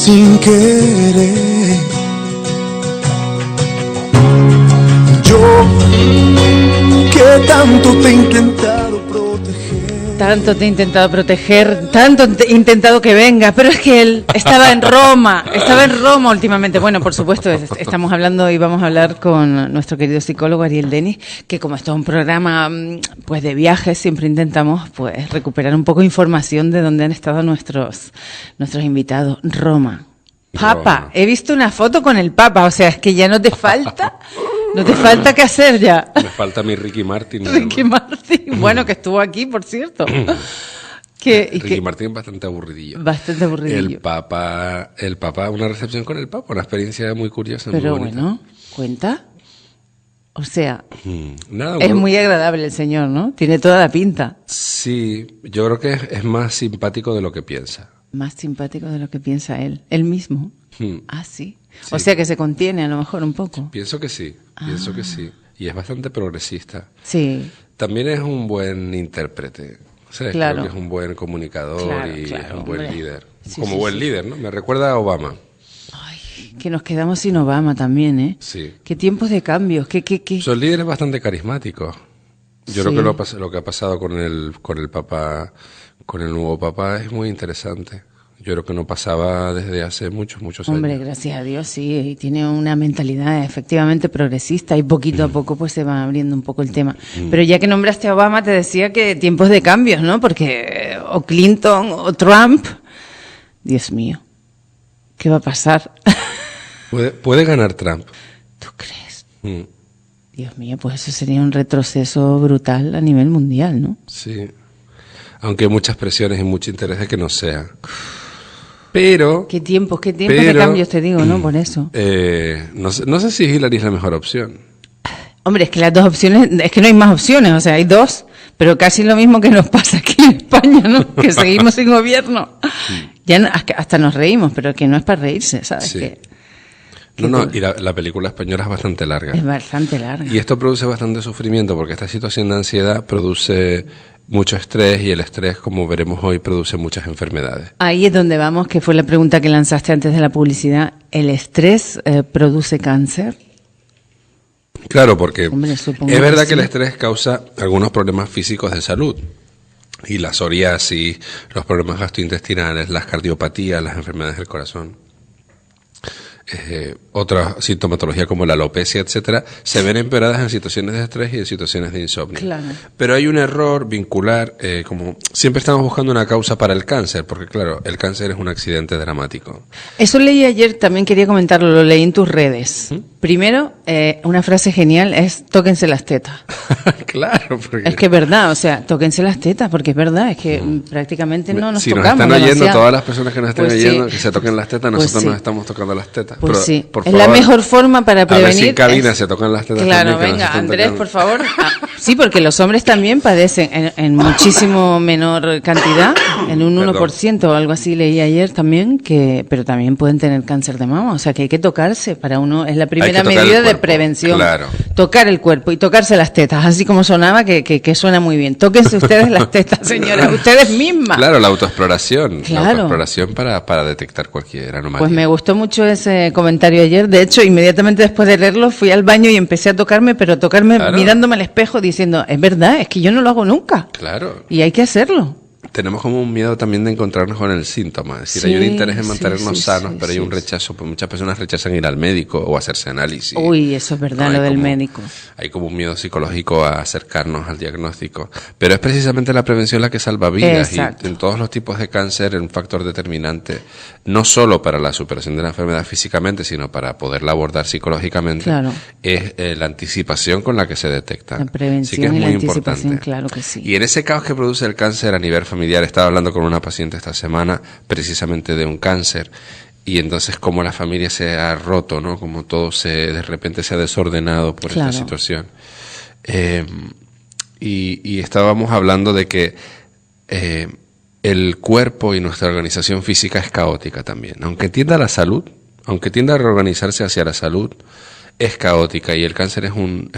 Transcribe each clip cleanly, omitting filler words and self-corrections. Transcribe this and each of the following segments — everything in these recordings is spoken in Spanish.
sin querer. Yo que tanto te he intentado proteger. Tanto te he intentado proteger, tanto he intentado que venga, pero es que él estaba en Roma últimamente. Bueno, por supuesto, estamos hablando y vamos a hablar con nuestro querido psicólogo Ariel Denis, que como esto es un programa pues de viajes, siempre intentamos pues recuperar un poco de información de dónde han estado nuestros invitados. Roma. Papa, he visto una foto con el Papa, o sea, es que ya no te falta qué hacer ya. Me falta mi Ricky Martin. Ricky Martin, bueno, que estuvo aquí, por cierto. Ricky Martin es bastante aburridillo. Bastante aburridillo. El Papa, una recepción con el Papa, una experiencia muy curiosa, pero muy bonita. Bueno, cuenta. O sea, Nada, es muy agradable el señor, ¿no? Tiene toda la pinta. Sí, yo creo que es más simpático de lo que piensa. Más simpático de lo que piensa él mismo. Ah, sí. Sí. O sea que se contiene a lo mejor un poco. Pienso que sí. Y es bastante progresista. Sí. También es un buen intérprete. O sea, Claro. creo que es un buen comunicador Claro, y claro, es un buen hombre. líder. Sí, Como sí, buen sí. líder, ¿no? Me recuerda a Obama. Ay, que nos quedamos sin Obama también, ¿eh? Sí. Qué tiempos de cambios, qué. Son líderes bastante carismáticos. Yo Sí. creo que lo que ha pasado con el Papa, con el nuevo Papa es muy interesante. Yo creo que no pasaba desde hace muchos Hombre, años. gracias a Dios, sí, y tiene una mentalidad efectivamente progresista y poquito a poco pues se va abriendo un poco el tema. Pero ya que nombraste a Obama, te decía que tiempos de cambios, ¿no? Porque o Clinton o Trump, Dios mío, ¿qué va a pasar? Puede ganar Trump. ¿Tú crees? Mm, Dios mío, pues eso sería un retroceso brutal a nivel mundial, ¿no? sí. Aunque hay muchas presiones y mucho interés de que no sea. Pero... ¿Qué tiempos de cambios te digo, no? Por eso. No sé si Hillary es la mejor opción. Hombre, es que las dos opciones, es que no hay más opciones, o sea, hay dos, pero casi lo mismo que nos pasa aquí en España, ¿no? Que seguimos sin gobierno. Ya hasta nos reímos, pero que no es para reírse, ¿sabes? Sí. Que Y la película española es bastante larga. es bastante larga. Y esto produce bastante sufrimiento porque esta situación de ansiedad produce mucho estrés y el estrés, como veremos hoy, produce muchas enfermedades. Ahí es donde vamos, que fue la pregunta que lanzaste antes de la publicidad. ¿El estrés produce cáncer? Claro, porque Hombre, supongo es verdad que que el sí. estrés causa algunos problemas físicos de salud. Y la psoriasis, los problemas gastrointestinales, las cardiopatías, las enfermedades del corazón. Otra sintomatología como la alopecia, etcétera, se ven empeoradas en situaciones de estrés y en situaciones de insomnio. Claro. Pero hay un error vincular, como siempre estamos buscando una causa para el cáncer, porque claro, el cáncer es un accidente dramático. Eso leí ayer, también quería comentarlo, lo leí en tus redes. Primero, una frase genial es tóquense las tetas. Claro, porque Es que es verdad, o sea, tóquense las tetas, porque es verdad, es que prácticamente no nos si tocamos. nos están oyendo, demasiado. todas las personas que nos estén Pues sí. oyendo, que se toquen las tetas, Pues nosotros sí. nos estamos tocando las tetas. Pues Pero, sí, por es la favor, mejor forma para a ver prevenir. si en cabina se tocan las tetas Claro, también, que nos venga, están Andrés, tocando. por favor. Sí, porque los hombres también padecen en muchísimo menor cantidad, en un Perdón. 1% o algo así leí ayer también, pero también pueden tener cáncer de mama, o sea que hay que tocarse, para uno es la primera tocar el medida de cuerpo, prevención. claro. Tocar el cuerpo y tocarse las tetas, así como sonaba, que suena muy bien. Tóquense ustedes las tetas, señoras, ustedes mismas. Claro, la autoexploración. Claro. La autoexploración para detectar cualquier anomalía. Pues me gustó mucho ese comentario ayer. De hecho, inmediatamente después de leerlo, fui al baño y empecé a tocarme, pero tocarme Claro. mirándome al espejo diciendo, es verdad, es que yo no lo hago nunca. Claro. Y hay que hacerlo. Tenemos como un miedo también de encontrarnos con el síntoma. Es decir, Sí, hay un interés en sí, mantenernos sí, sanos, sí, pero hay un sí. rechazo. Pues muchas personas rechazan ir al médico o hacerse análisis. Uy, eso es verdad, No, lo hay del como- médico. Hay como un miedo psicológico a acercarnos al diagnóstico. Pero es precisamente la prevención la que salva vidas. Exacto. Y en todos los tipos de cáncer, un factor determinante, no solo para la superación de la enfermedad físicamente, sino para poderla abordar psicológicamente, Claro. es la anticipación con la que se detecta. La prevención Así que es y la muy anticipación, importante. claro que sí. Y en ese caos que produce el cáncer a nivel familiar, estaba hablando con una paciente esta semana precisamente de un cáncer. Y entonces como la familia se ha roto, ¿no? Como todo de repente se ha desordenado por Claro. esta situación. Y estábamos hablando de que el cuerpo y nuestra organización física es caótica también. Aunque tienda a la salud, aunque tienda a reorganizarse hacia la salud, es caótica y el cáncer es un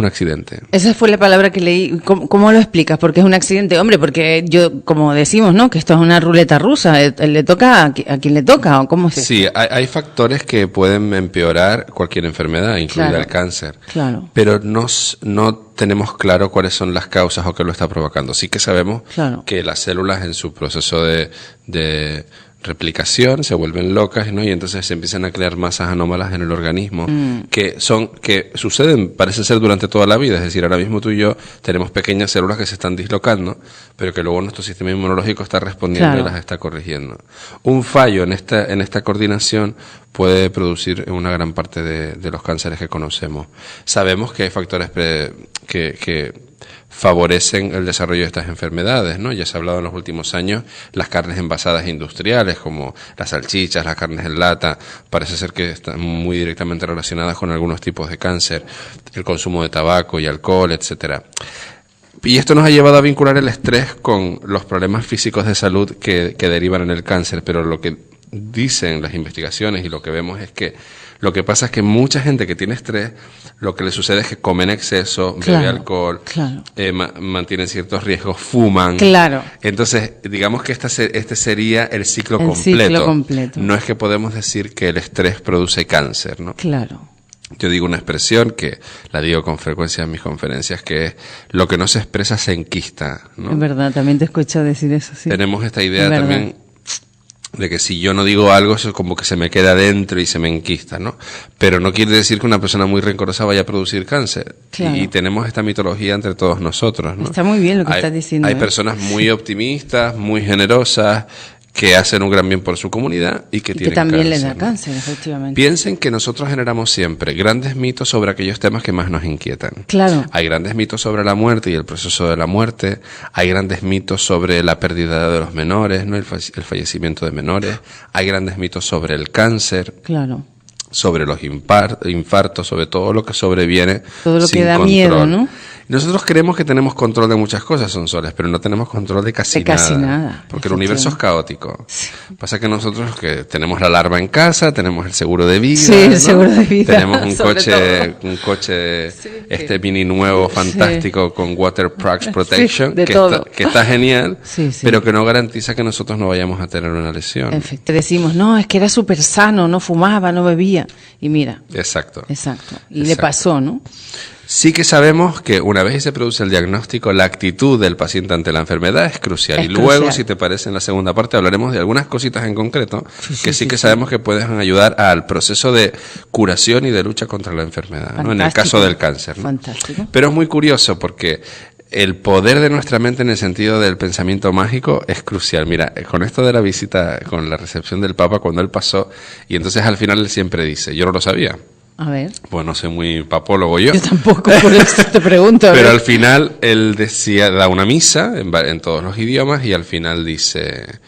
accidente. Esa fue la palabra que leí. ¿Cómo lo explicas? Porque es un accidente. Hombre, porque yo, como decimos, ¿no? Que esto es una ruleta rusa. Le toca a quien le toca. ¿O cómo es eso? Sí, hay factores que pueden empeorar cualquier enfermedad, incluida Claro, el cáncer. claro. Pero no tenemos claro cuáles son las causas o qué lo está provocando. Sí que sabemos Claro. que las células en su proceso de replicación se vuelven locas, ¿no? Y entonces se empiezan a crear masas anómalas en el organismo que suceden, parece ser, durante toda la vida. Es decir, ahora mismo tú y yo tenemos pequeñas células que se están dislocando, pero que luego nuestro sistema inmunológico está respondiendo Claro. y las está corrigiendo. Un fallo en esta coordinación puede producir una gran parte de los cánceres que conocemos. Sabemos que hay factores que favorecen el desarrollo de estas enfermedades, ¿no? Ya se ha hablado en los últimos años, las carnes envasadas industriales, como las salchichas, las carnes en lata, parece ser que están muy directamente relacionadas con algunos tipos de cáncer, el consumo de tabaco y alcohol, etcétera. Y esto nos ha llevado a vincular el estrés con los problemas físicos de salud que derivan en el cáncer, pero lo que dicen las investigaciones y lo que vemos es que lo que pasa es que mucha gente que tiene estrés, lo que le sucede es que come en exceso, bebe Claro, alcohol, claro. mantienen ciertos riesgos, fuman. Claro. Entonces, digamos que este sería el ciclo El completo. ciclo completo. No es que podemos decir que el estrés produce cáncer, ¿no? Claro. Yo digo una expresión que la digo con frecuencia en mis conferencias, que es lo que no se expresa se enquista, ¿no? Es verdad, también te he escuchado decir eso, sí. Tenemos esta idea Es verdad. también de que si yo no digo algo, eso es como que se me queda dentro y se me enquista, ¿no? Pero no quiere decir que una persona muy rencorosa vaya a producir cáncer. Claro. Y tenemos esta mitología entre todos nosotros, ¿no? Está muy bien lo que Hay- estás diciendo. Hay ¿eh? personas muy optimistas, muy generosas, que hacen un gran bien por su comunidad y que Y que tienen también le da ¿no? cáncer, efectivamente. Piensen que nosotros generamos siempre grandes mitos sobre aquellos temas que más nos inquietan. Claro. Hay grandes mitos sobre la muerte y el proceso de la muerte. Hay grandes mitos sobre la pérdida de los menores, ¿no? El fallecimiento de menores. Hay grandes mitos sobre el cáncer, Claro. sobre los infartos, sobre todo lo que sobreviene Todo lo sin que da control. miedo, ¿no? Nosotros creemos que tenemos control de muchas cosas, Sonsoles, pero no tenemos control de casi De casi nada, porque el universo es efectivamente. caótico. Sí. Pasa que nosotros que tenemos la alarma en casa, tenemos el seguro de vida, Sí, el ¿no? seguro de vida, tenemos un sobre coche Sí, mini nuevo fantástico con Waterpros Protection, de que todo. que está genial, Sí, sí. pero que no garantiza que nosotros no vayamos a tener una lesión. Te decimos, no, es que era súper sano, no fumaba, no bebía. Y mira, Exacto. exacto. Y le Exacto. pasó, ¿no? Sí que sabemos que una vez que se produce el diagnóstico, la actitud del paciente ante la enfermedad es crucial. Es Y luego, crucial. si te parece, en la segunda parte hablaremos de algunas cositas en concreto que sí sí, que sí. sabemos que pueden ayudar al proceso de curación y de lucha contra la enfermedad, ¿no? En el Fantástico. caso del cáncer, ¿no? Fantástico. Pero es muy curioso porque el poder de nuestra mente en el sentido del pensamiento mágico es crucial. Mira, con esto de la visita, con la recepción del Papa, cuando él pasó, y entonces al final él siempre dice, yo no lo sabía, A ver. pues no soy muy papólogo yo. Yo tampoco, por eso te pregunto. a Pero ver. al final él decía, da una misa en todos los idiomas y al final dice,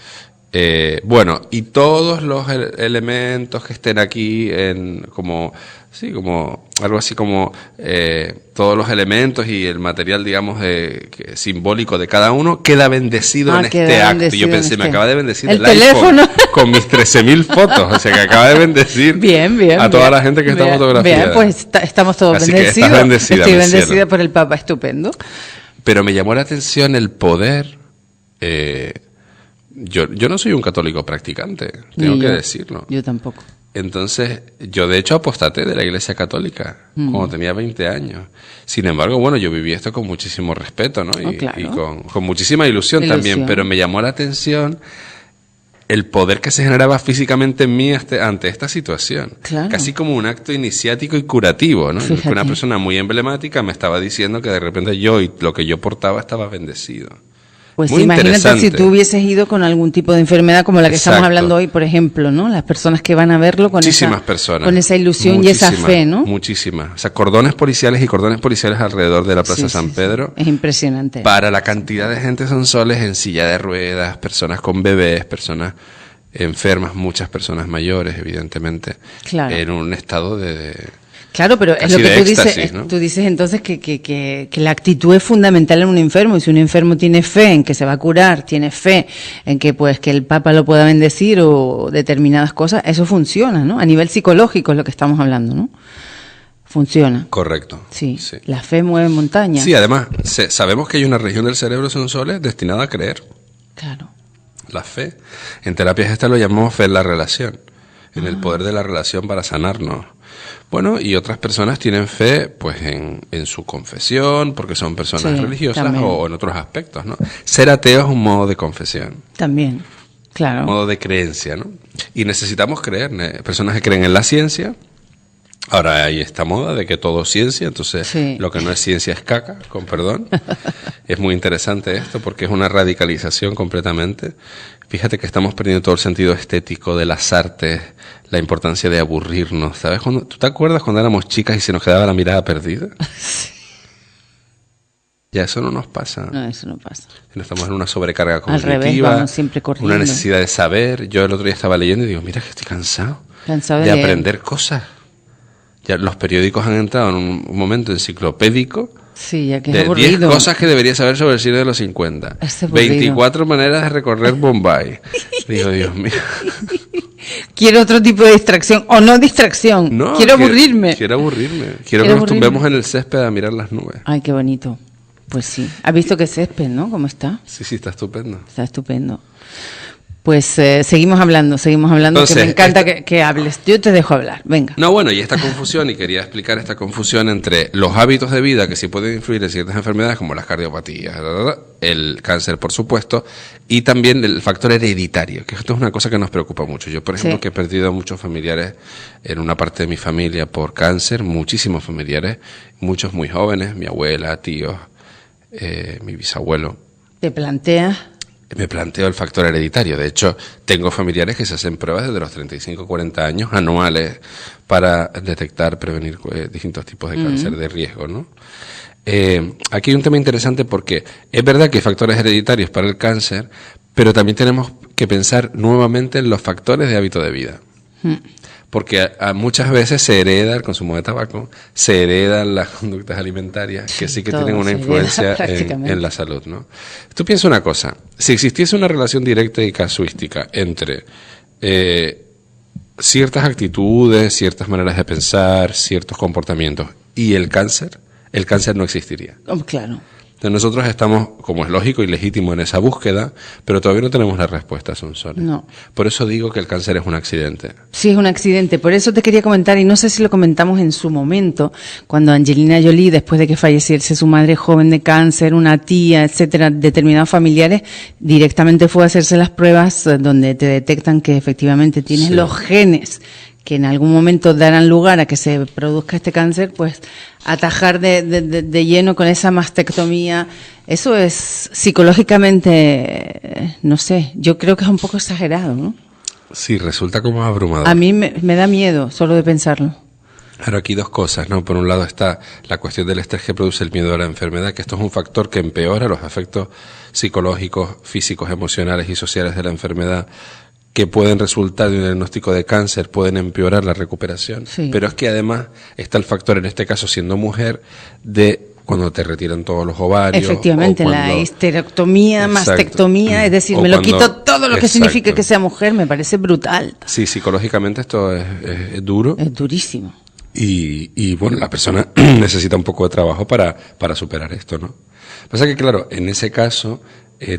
bueno, y todos los elementos que estén aquí como algo así como todos los elementos y el material, digamos, simbólico de cada uno queda bendecido en queda este acto. Y bendecido yo pensé, en me este. acaba de bendecir El el iPhone teléfono. con mis 13.000 fotos. O sea, que acaba de bendecir Bien, a toda bien. la gente que está Bien, fotografiada. Bien, pues estamos todos Así que estás bendecidos. bendecida, Estoy mi bendecida cielo. por el Papa, estupendo. Pero me llamó la atención el poder. Yo no soy un católico practicante, tengo Ni que yo. decirlo. Yo tampoco. Entonces, yo de hecho apostaté de la Iglesia Católica cuando tenía 20 años. Sin embargo, bueno, yo viví esto con muchísimo respeto, ¿no? Oh, claro. Y con muchísima ilusión también, pero me llamó la atención el poder que se generaba físicamente en mí ante esta situación. Claro. Casi como un acto iniciático y curativo, ¿no? Fíjate. Una persona muy emblemática me estaba diciendo que de repente yo y lo que yo portaba estaba bendecido. Pues Muy imagínate interesante. si tú hubieses ido con algún tipo de enfermedad como la que estamos Exacto. hablando hoy, por ejemplo, ¿no? Las personas que van a verlo con Muchísimas personas. con esa ilusión y esa Muchísimas, fe, ¿no? Muchísimas. O sea, cordones policiales y cordones policiales alrededor de la Plaza Sí, San sí, sí. Pedro. Es impresionante. Para la cantidad de gente Sonsoles en silla de ruedas, personas con bebés, personas enfermas, muchas personas mayores, evidentemente. Claro. En un estado Claro, pero es casi lo que de tú éxtasis, dices, ¿no? tú dices entonces que la actitud es fundamental en un enfermo, y si un enfermo tiene fe en que se va a curar, tiene fe en que pues que el Papa lo pueda bendecir o determinadas cosas, eso funciona, ¿no? A nivel psicológico es lo que estamos hablando, ¿no? Funciona. Correcto. Sí, la fe mueve montañas. Sí, además, sabemos que hay una región del cerebro sensorial destinada a creer. Claro. La fe. En terapia gestal lo llamamos fe en la relación, en el poder de la relación para sanarnos. Bueno, y otras personas tienen fe pues en su confesión, porque son personas Sí, religiosas también. o en otros aspectos, ¿no? Ser ateo es un modo de confesión, También, claro. un modo de creencia, ¿no? Y necesitamos creer, personas que creen en la ciencia. Ahora hay esta moda de que todo es ciencia, entonces Sí. lo que no es ciencia es caca, con perdón. Es muy interesante esto porque es una radicalización completamente. Fíjate que estamos perdiendo todo el sentido estético de las artes, la importancia de aburrirnos, ¿sabes? ¿Tú te acuerdas cuando éramos chicas y se nos quedaba la mirada perdida? Ya eso no nos pasa. No, eso no pasa. No estamos en una sobrecarga Al cognitiva, revés, vamos siempre corriendo. una necesidad de saber. Yo el otro día estaba leyendo y digo, mira que estoy cansado, Cansado de de leer. aprender cosas. Ya los periódicos han entrado en un momento enciclopédico Sí, ya que es de 10 aburrido. cosas que deberías saber sobre el cine de los 50. Es aburrido. 24 maneras de recorrer Bombay. Digo, Dios mío. Quiero otro tipo de distracción, o no distracción. No, quiero aburrirme. Quiero aburrirme. Quiero Quiero que nos aburrirme. tumbemos en el césped a mirar las nubes. Ay, qué bonito. Pues sí. ¿Has visto qué césped, no? ¿Cómo está? Sí, sí, está estupendo. Está estupendo. Pues seguimos hablando, que Entonces, me encanta que hables. Yo te dejo hablar, venga. No, bueno, y esta confusión, y quería explicar esta confusión entre los hábitos de vida que sí pueden influir en ciertas enfermedades como las cardiopatías, el cáncer, por supuesto, y también el factor hereditario, que esto es una cosa que nos preocupa mucho. Yo, por ejemplo, Sí. que he perdido a muchos familiares en una parte de mi familia por cáncer, muchísimos familiares, muchos muy jóvenes, mi abuela, tíos, mi bisabuelo. Te planteas, Me planteo el factor hereditario. De hecho, tengo familiares que se hacen pruebas desde los 35 o 40 años anuales para detectar, prevenir distintos tipos de cáncer de riesgo, ¿no? Aquí hay un tema interesante porque es verdad que hay factores hereditarios para el cáncer, pero también tenemos que pensar nuevamente en los factores de hábito de vida. Porque muchas veces se hereda el consumo de tabaco, se heredan las conductas alimentarias, que sí que todo tienen una se hereda influencia prácticamente. en la salud, ¿no? Tú piensa una cosa, si existiese una relación directa y casuística entre ciertas actitudes, ciertas maneras de pensar, ciertos comportamientos y el cáncer no existiría. claro. Entonces nosotros estamos, como es lógico y legítimo, en esa búsqueda, pero todavía no tenemos la respuesta, Sonsoles. No. Por eso digo que el cáncer es un accidente. Sí, es un accidente. Por eso te quería comentar, y no sé si lo comentamos en su momento, cuando Angelina Jolie, después de que falleciese su madre joven de cáncer, una tía, etcétera, determinados familiares, directamente fue a hacerse las pruebas donde te detectan que efectivamente tienes Sí. los genes que en algún momento darán lugar a que se produzca este cáncer, pues atajar de lleno con esa mastectomía. Eso es psicológicamente, no sé, yo creo que es un poco exagerado, ¿no? Sí, resulta como abrumador. A mí me da miedo solo de pensarlo. Claro, aquí dos cosas, ¿no? Por un lado está la cuestión del estrés que produce el miedo a la enfermedad, que esto es un factor que empeora los efectos psicológicos, físicos, emocionales y sociales de la enfermedad, que pueden resultar de un diagnóstico de cáncer, pueden empeorar la recuperación. Sí. Pero es que además está el factor, en este caso siendo mujer, de cuando te retiran todos los ovarios. Efectivamente, o la cuando- histerectomía, Exacto. mastectomía, es decir, O me lo cuando- quito todo lo que Exacto. significa que sea mujer, me parece brutal. Sí, psicológicamente esto es duro. Es durísimo. Y bueno, la persona necesita un poco de trabajo para superar esto, ¿no? Pasa que, claro, en ese caso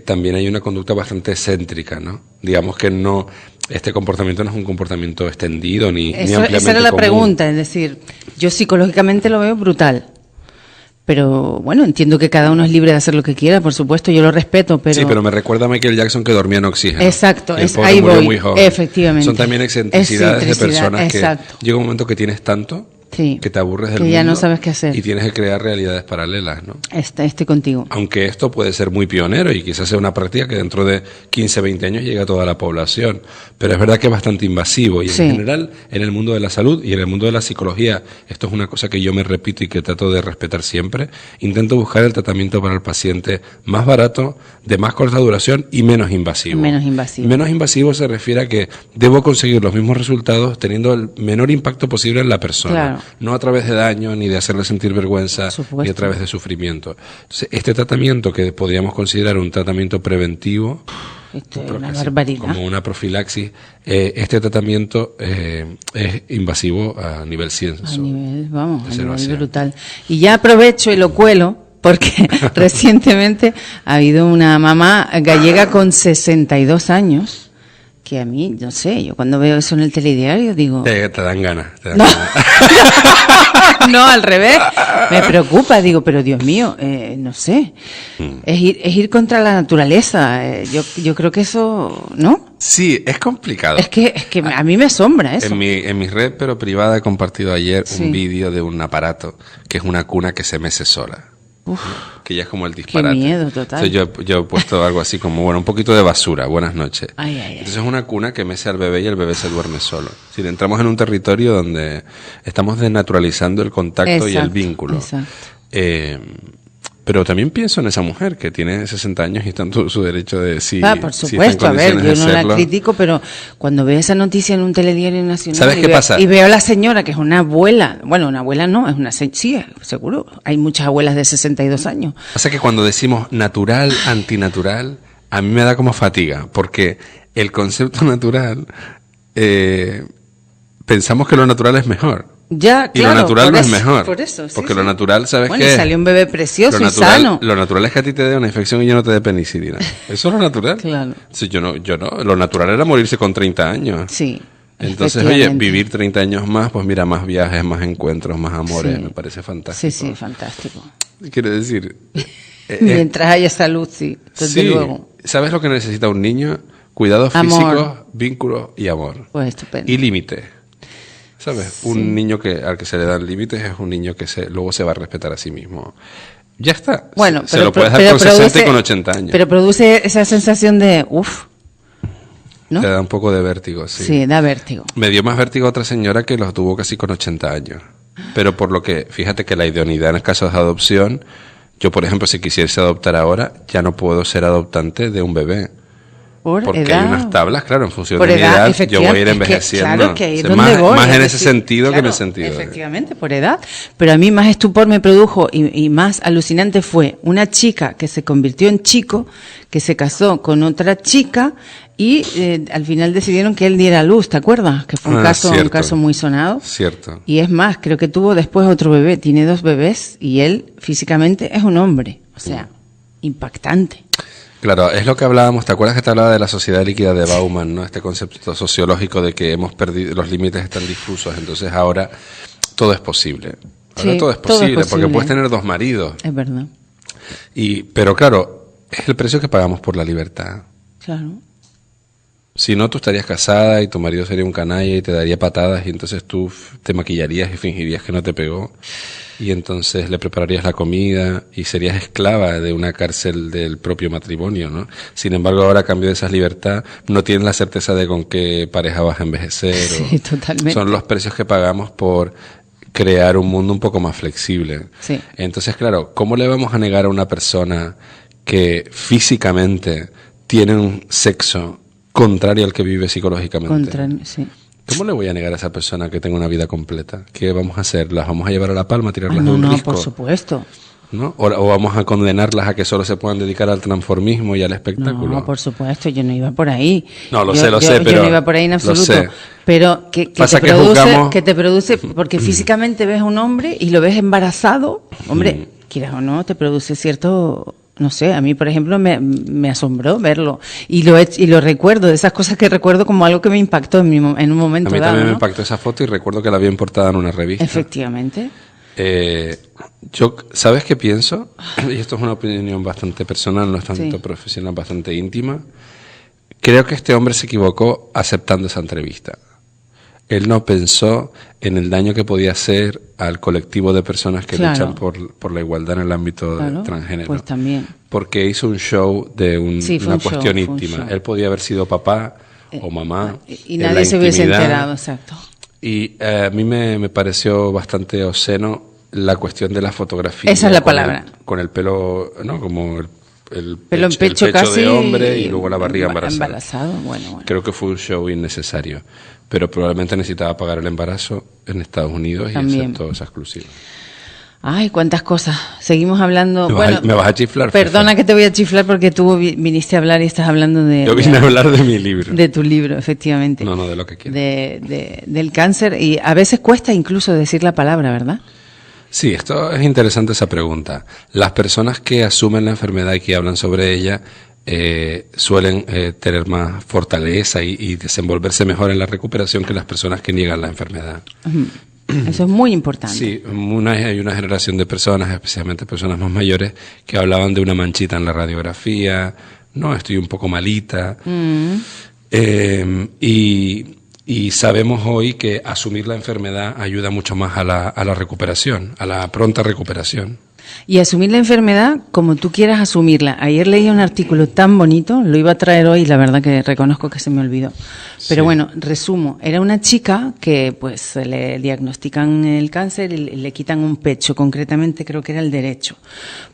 también hay una conducta bastante excéntrica, ¿no? Digamos que no, este comportamiento no es un comportamiento extendido ni ampliamente Esa era la común. pregunta, es decir, yo psicológicamente lo veo brutal. Pero bueno, entiendo que cada uno es libre de hacer lo que quiera, por supuesto, yo lo respeto, pero... Sí, pero me recuerda a Michael Jackson que dormía en oxígeno. Exacto, El es, pobre ahí murió voy, muy joven. efectivamente. Son también excentricidades de Excentricidad, personas exacto. que llega un momento que tienes tanto Sí, que te aburres del que mundo ya no sabes qué hacer. y tienes que crear realidades paralelas, ¿no? Estoy contigo. Aunque esto puede ser muy pionero y quizás sea una práctica que dentro de 15, 20 años llegue a toda la población, pero es verdad que es bastante invasivo y Sí. en general en el mundo de la salud y en el mundo de la psicología, esto es una cosa que yo me repito y que trato de respetar siempre, intento buscar el tratamiento para el paciente más barato, de más corta duración y menos invasivo. Menos invasivo. Menos invasivo se refiere a que debo conseguir los mismos resultados teniendo el menor impacto posible en la persona. Claro. No a través de daño, ni de hacerle sentir vergüenza, Por supuesto. ni a través de sufrimiento. Entonces, este tratamiento que podríamos considerar un tratamiento preventivo, Esto es creo una que sí, barbaridad. como una profilaxis, este tratamiento es invasivo a nivel ciencia. A nivel, vamos, a nivel Observación. brutal. Y ya aprovecho y lo cuelo, porque recientemente ha habido una mamá gallega con 62 años, que a mí, no sé, yo cuando veo eso en el telediario digo... Te dan ganas. No. No, al revés. Me preocupa, digo, pero Dios mío, no sé. Es ir contra la naturaleza. Yo creo que eso, ¿no? Sí, es complicado. Es que a mí me asombra eso. En mi red, pero privada, he compartido ayer Sí. un vídeo de un aparato que es una cuna que se mece sola. Que ya es como el disparate. miedo, total. Entonces yo he puesto algo así como, bueno, un poquito de basura, buenas noches. Ay, ay, ay. Entonces es una cuna que mece al bebé y el bebé se duerme solo. Es decir, entramos en un territorio donde estamos desnaturalizando el contacto y el Exacto, vínculo. exacto. Pero también pienso en esa mujer que tiene 60 años y está en todo su derecho de decir. Por supuesto, a ver, yo no la critico, pero cuando veo esa noticia en un telediario nacional ¿Sabes qué pasa? Y veo a la señora que es una abuela, bueno, una abuela no, es una sí, seguro, hay muchas abuelas de 62 años. Pasa que cuando decimos natural, antinatural, a mí me da como fatiga, porque el concepto natural, pensamos que lo natural es mejor. Ya, Y claro, lo natural por no eso, es mejor. Por eso, sí, porque sí. lo natural, ¿sabes Bueno, qué? y salió un bebé precioso lo y natural, sano. Lo natural es que a ti te dé una infección y yo no te dé penicilina. Eso es lo natural. Claro. Sí, yo no. Lo natural era morirse con 30 años. Sí. Entonces, oye, efectivamente. vivir 30 años más, pues mira, más viajes, más encuentros, más amores, Sí. me parece fantástico. Sí, fantástico. Quiere decir... Mientras haya salud, sí, desde sí, luego. ¿sabes lo que necesita un niño? Cuidados Amor. físicos, vínculos y amor. Pues estupendo. Y límites. ¿Sabes? Sí. Un niño al que se le dan límites es un niño que luego se va a respetar a sí mismo. Ya está. Bueno, se lo puedes dar con 60 y con 80 años. Pero produce esa sensación de, ¿no? Te da un poco de vértigo, sí. Sí, da vértigo. Me dio más vértigo otra señora que los tuvo casi con 80 años. Pero por lo que, fíjate que la idoneidad en los casos de adopción, yo por ejemplo, si quisiese adoptar ahora, ya no puedo ser adoptante de un bebé. Porque edad. hay unas tablas, claro, en función Por de mi edad, edad, yo voy a ir efectivamente, envejeciendo. claro, que ahí es O sea, donde voy, más es en ese decir, sentido que en el claro, sentido de... efectivamente, por edad. Pero a mí más estupor me produjo y más alucinante fue una chica que se convirtió en chico, que se casó con otra chica y al final decidieron que él diera a luz, ¿te acuerdas? Que fue un Cierto. caso muy sonado. Cierto. Y es más, creo que tuvo después otro bebé, tiene 2 bebés y él físicamente es un hombre. O sea, impactante. Claro, es lo que hablábamos, ¿te acuerdas que te hablaba de la sociedad líquida de Bauman, ¿no? Este concepto sociológico de que hemos perdido, los límites están difusos, entonces ahora todo es posible. Ahora Sí, todo es todo es posible, porque posible. puedes tener 2 maridos. Es verdad. Pero claro, es el precio que pagamos por la libertad. Claro. Si no, tú estarías casada y tu marido sería un canalla y te daría patadas y entonces tú te maquillarías y fingirías que no te pegó y entonces le prepararías la comida y serías esclava de una cárcel del propio matrimonio, ¿no? Sin embargo, ahora a cambio de esa libertad no tienes la certeza de con qué pareja vas a envejecer. Sí, totalmente. Son los precios que pagamos por crear un mundo un poco más flexible. Sí. Entonces, claro, ¿cómo le vamos a negar a una persona que físicamente tiene un sexo contrario al que vive psicológicamente? Sí. ¿Cómo le voy a negar a esa persona que tenga una vida completa? ¿Qué vamos a hacer? ¿Las vamos a llevar a la palma, a tirarlas de No, un no, risco? por supuesto. ¿No? ¿O vamos a condenarlas a que solo se puedan dedicar al transformismo y al espectáculo? No, por supuesto, yo no iba por ahí. No, lo Yo- sé, yo- pero... Yo no iba por ahí en lo absoluto. sé. Pero que Pasa te que produce, juzgamos- que te produce, porque físicamente ves a un hombre y lo ves embarazado, hombre, quieras o no, te produce cierto... No sé, a mí, por ejemplo, me asombró verlo. Y lo recuerdo, de esas cosas que recuerdo como algo que me impactó en un momento A mí dado, también me ¿no? impactó esa foto y recuerdo que la había importada en una revista. Efectivamente. ¿Sabes qué pienso? Y esto es una opinión bastante personal, no es tanto Sí. profesional, bastante íntima. Creo que este hombre se equivocó aceptando esa entrevista. Él no pensó en el daño que podía hacer al colectivo de personas que Claro. luchan por la igualdad en el ámbito Claro, transgénero. pues también. Porque hizo un show de Sí, fue una un show, cuestión fue un íntima. show. Él podía haber sido papá o mamá. Y en nadie la se hubiese intimidad. enterado, exacto. Y a mí me pareció bastante obsceno la cuestión de la fotografía. Esa es la con palabra. con el pelo, ¿no? Como el Pelo en pecho, el casi. de hombre y luego la barriga embarazada. Embarazado, bueno. Creo que fue un show innecesario, pero probablemente necesitaba pagar el embarazo en Estados Unidos También. y eso es todo es exclusivo. Ay, cuántas cosas. Seguimos hablando. Me vas a chiflar. Perdona que te voy a chiflar porque tú viniste a hablar y estás hablando de... Yo vine a hablar de mi libro. De tu libro, efectivamente. No, de lo que quieras. Del cáncer. Y a veces cuesta incluso decir la palabra, ¿verdad? Sí, esto es interesante esa pregunta. Las personas que asumen la enfermedad y que hablan sobre ella suelen tener más fortaleza y desenvolverse mejor en la recuperación que las personas que niegan la enfermedad. Eso es muy importante. Sí, hay una generación de personas, especialmente personas más mayores, que hablaban de una manchita en la radiografía, no, estoy un poco malita. Y sabemos hoy que asumir la enfermedad ayuda mucho más a la recuperación, a la pronta recuperación. Y asumir la enfermedad como tú quieras asumirla. Ayer leí un artículo tan bonito, lo iba a traer hoy, la verdad que reconozco que se me olvidó. Pero Sí. bueno, resumo. Era una chica que pues le diagnostican el cáncer y le quitan un pecho, concretamente creo que era el derecho.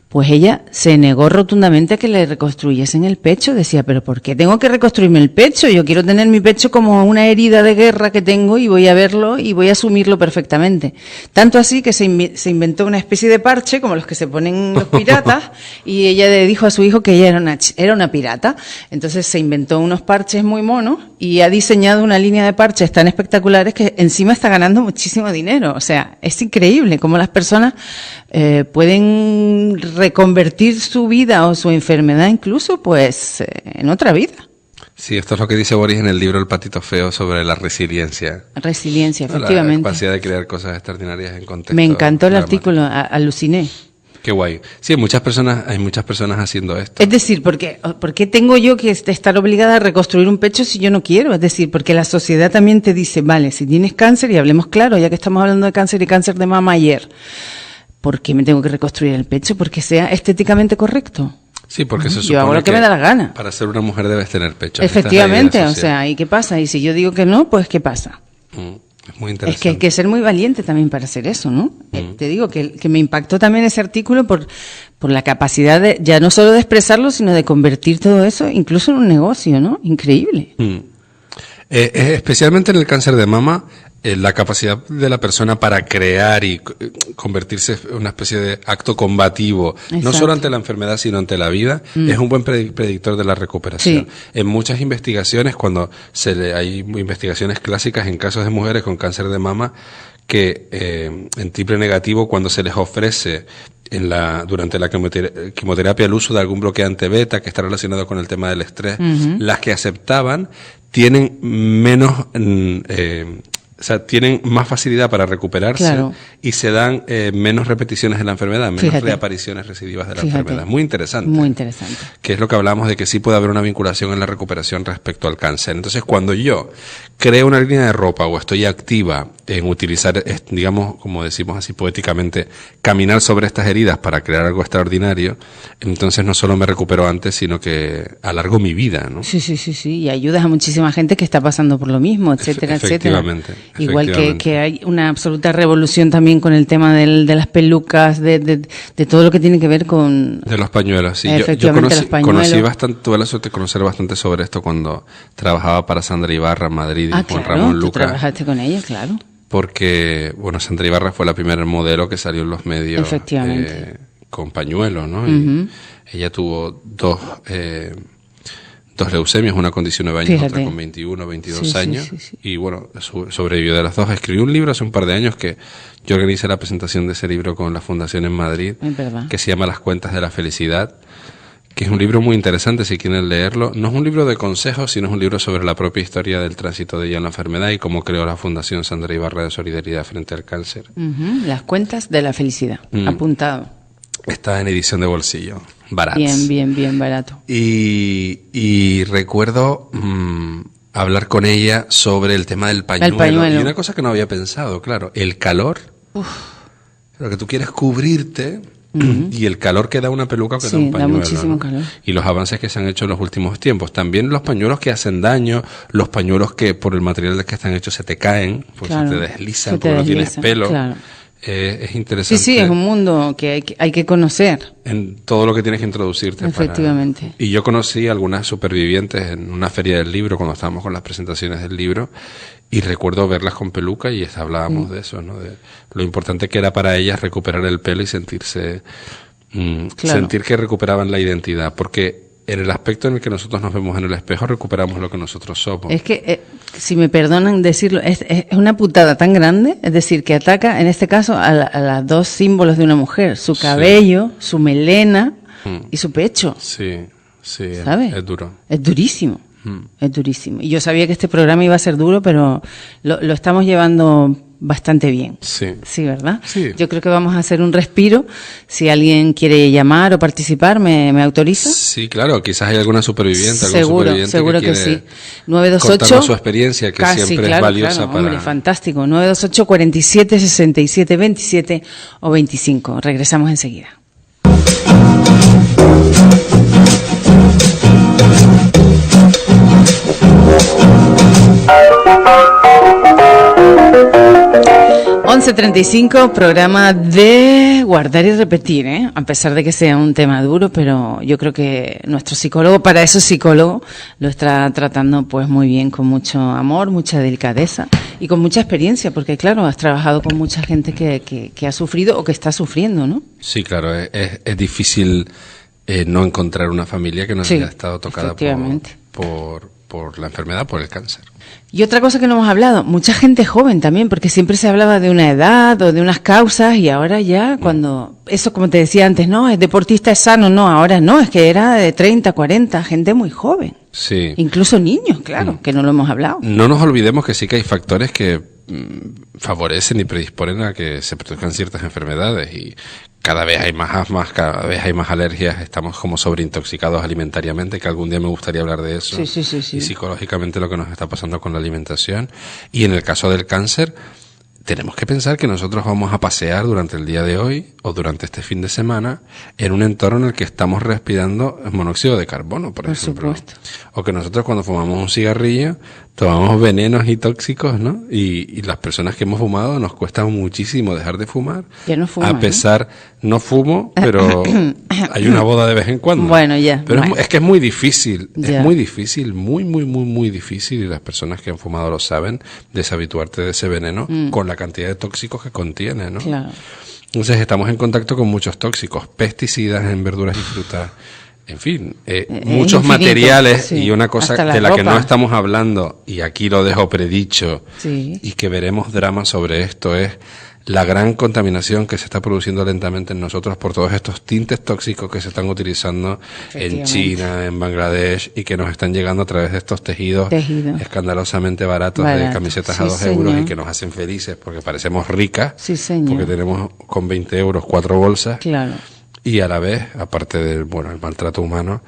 Pues ella se negó rotundamente a que le reconstruyesen el pecho. Decía, pero ¿por qué tengo que reconstruirme el pecho? Yo quiero tener mi pecho como una herida de guerra que tengo y voy a verlo y voy a asumirlo perfectamente. Tanto así que se inventó una especie de parche, como los que se ponen los piratas, y ella le dijo a su hijo que ella era una pirata. Entonces se inventó unos parches muy monos y ha diseñado una línea de parches tan espectaculares que encima está ganando muchísimo dinero. O sea, es increíble cómo las personas pueden reconvertir su vida o su enfermedad incluso pues en otra vida. Sí, esto es lo que dice Boris en el libro El patito feo sobre la resiliencia. Resiliencia, La efectivamente. capacidad de crear cosas extraordinarias en contexto. Me encantó el dramático. artículo, aluciné. Qué guay. Sí, hay muchas personas haciendo esto. Es decir, ¿por qué tengo yo que estar obligada a reconstruir un pecho si yo no quiero? Es decir, porque la sociedad también te dice, vale, si tienes cáncer, y hablemos claro, ya que estamos hablando de cáncer y cáncer de mama ayer, ¿por qué me tengo que reconstruir el pecho? Porque sea estéticamente correcto. Sí, porque se supone Yo hago lo que me da la gana. Para ser una mujer debes tener pecho. Efectivamente, Esta o es la idea sea, ¿y qué pasa? Y si yo digo que no, pues ¿qué pasa? social. Es muy Es interesante. que hay que ser muy valiente también para hacer eso, ¿no? Te digo que me impactó también ese artículo por la capacidad de, ya no solo de expresarlo, sino de convertir todo eso incluso en un negocio, ¿no? Increíble. Especialmente en el cáncer de mama, la capacidad de la persona para crear y convertirse en una especie de acto combativo, no Exacto. solo ante la enfermedad, sino ante la vida, es un buen predictor de la recuperación. Sí. En muchas investigaciones, cuando hay investigaciones clásicas en casos de mujeres con cáncer de mama, que en triple negativo, cuando se les ofrece durante la quimioterapia el uso de algún bloqueante beta que está relacionado con el tema del estrés, las que aceptaban tienen menos... o sea, tienen más facilidad para recuperarse, Claro. y se dan menos repeticiones de la enfermedad, menos Fíjate. reapariciones recidivas de la Fíjate. enfermedad. Muy interesante. Muy interesante. Que es lo que hablamos de que sí puede haber una vinculación en la recuperación respecto al cáncer. Entonces, cuando yo creo una línea de ropa o estoy activa en utilizar, digamos, como decimos así poéticamente, caminar sobre estas heridas para crear algo extraordinario, entonces no solo me recupero antes, sino que alargo mi vida, ¿no? Sí, y ayudas a muchísima gente que está pasando por lo mismo, etcétera, etcétera. Efectivamente. Igual que hay una absoluta revolución también con el tema de las pelucas, de todo lo que tiene que ver con... De los pañuelos, sí. Yo Efectivamente, los pañuelos. conocí bastante, tuve la suerte de conocer bastante sobre esto cuando trabajaba para Sandra Ibarra en Madrid y Juan claro, Ramón tú Luca. trabajaste con ella, claro. Porque, bueno, Sandra Ibarra fue la primera modelo que salió en los medios Efectivamente. con pañuelos, ¿no? Y ella tuvo dos leucemias, una con 19 años, Fíjate. otra con 21, 22 Sí, años. sí. Y bueno, sobrevivió de las dos. Escribió un libro hace un par de años que yo organicé la presentación de ese libro con la Fundación en Madrid, Es verdad. que se llama Las Cuentas de la Felicidad, que es un libro muy interesante si quieren leerlo. No es un libro de consejos, sino es un libro sobre la propia historia del tránsito de ella en la enfermedad y cómo creó la Fundación Sandra Ibarra de Solidaridad frente al cáncer. Las cuentas de la felicidad, apuntado. Está en edición de bolsillo, barato. Bien barato. Y recuerdo hablar con ella sobre el tema del pañuelo. El pañuelo. Y una cosa que no había pensado, claro, el calor. Lo que tú quieres cubrirte y el calor que da una peluca o que Sí, da un da pañuelo. muchísimo ¿no? calor. Y los avances que se han hecho en los últimos tiempos. También los pañuelos que hacen daño, los pañuelos que por el material del que están hechos se te caen, pues Claro, se te deslizan se te porque no tienes deslizan, pelo. claro. Es Sí, interesante. sí, es un mundo que hay que conocer. En todo lo que tienes que introducirte. Efectivamente. Y yo conocí a algunas supervivientes en una feria del libro cuando estábamos con las presentaciones del libro y recuerdo verlas con peluca y hablábamos de eso, ¿no? De lo importante que era para ellas recuperar el pelo y sentirse, Claro. sentir que recuperaban la identidad, porque en el aspecto en el que nosotros nos vemos en el espejo recuperamos lo que nosotros somos. Es que, si me perdonan decirlo, es una putada tan grande, es decir, que ataca, en este caso, a las dos símbolos de una mujer, su cabello, su melena y su pecho. Sí, sí, ¿Sabes? es duro. Es durísimo, es durísimo. Y yo sabía que este programa iba a ser duro, pero lo estamos llevando bastante bien. Sí. Sí, ¿verdad? Sí. Yo creo que vamos a hacer un respiro. Si alguien quiere llamar o participar, ¿me autoriza? Sí, claro, quizás hay alguna superviviente, algún Seguro, superviviente seguro que que quiere sí. 928 contarnos su experiencia, que casi, siempre claro, es valiosa claro, para... Hombre, fantástico. 928 47 67 27 o 25. Regresamos enseguida. ...11:35, programa de guardar y repetir, ¿eh? A pesar de que sea un tema duro, pero yo creo que nuestro psicólogo, para eso es psicólogo, lo está tratando pues muy bien, con mucho amor, mucha delicadeza y con mucha experiencia, porque claro, has trabajado con mucha gente que ha sufrido o que está sufriendo, ¿no? Sí, claro, es difícil no encontrar una familia que no Sí, haya estado tocada efectivamente. por la enfermedad, por el cáncer. Y otra cosa que no hemos hablado, mucha gente joven también, porque siempre se hablaba de una edad o de unas causas y ahora ya cuando, eso como te decía antes, no, es deportista, es sano, no, ahora no, es que era de 30, 40, gente muy joven. Sí. Incluso niños, claro, que no lo hemos hablado. No nos olvidemos que sí que hay factores que favorecen y predisponen a que se produzcan ciertas enfermedades y cada vez hay más asmas, cada vez hay más alergias, estamos como sobreintoxicados alimentariamente, que algún día me gustaría hablar de eso. Sí. Y psicológicamente lo que nos está pasando con la alimentación. Y en el caso del cáncer, tenemos que pensar que nosotros vamos a pasear durante el día de hoy o durante este fin de semana en un entorno en el que estamos respirando monóxido de carbono, por ejemplo. Supuesto. O que nosotros cuando fumamos un cigarrillo tomamos venenos y tóxicos, ¿no? Y las personas que hemos fumado nos cuesta muchísimo dejar de fumar. Ya no fuman, A pesar, no fumo, pero hay una boda de vez en cuando. Bueno, ya, Pero bueno. es que es muy difícil, Ya. es muy difícil, muy difícil, y las personas que han fumado lo saben, deshabituarte de ese veneno con la cantidad de tóxicos que contiene, ¿no? Claro. Entonces estamos en contacto con muchos tóxicos, pesticidas en verduras y frutas, en fin, muchos infinito, materiales, sí. y una cosa Hasta la de la que ropa. no estamos hablando, y aquí lo dejo predicho, Sí. y que veremos dramas sobre esto, es la gran contaminación que se está produciendo lentamente en nosotros por todos estos tintes tóxicos que se están utilizando en Efectivamente. China, en Bangladesh, y que nos están llegando a través de estos tejidos Tejido. escandalosamente baratos de Barato, camisetas sí, a 2 euros señor. y que nos hacen felices porque parecemos ricas, Sí, señor. porque tenemos con 20 euros 4 bolsas, Claro. y a la vez, aparte del el maltrato humano,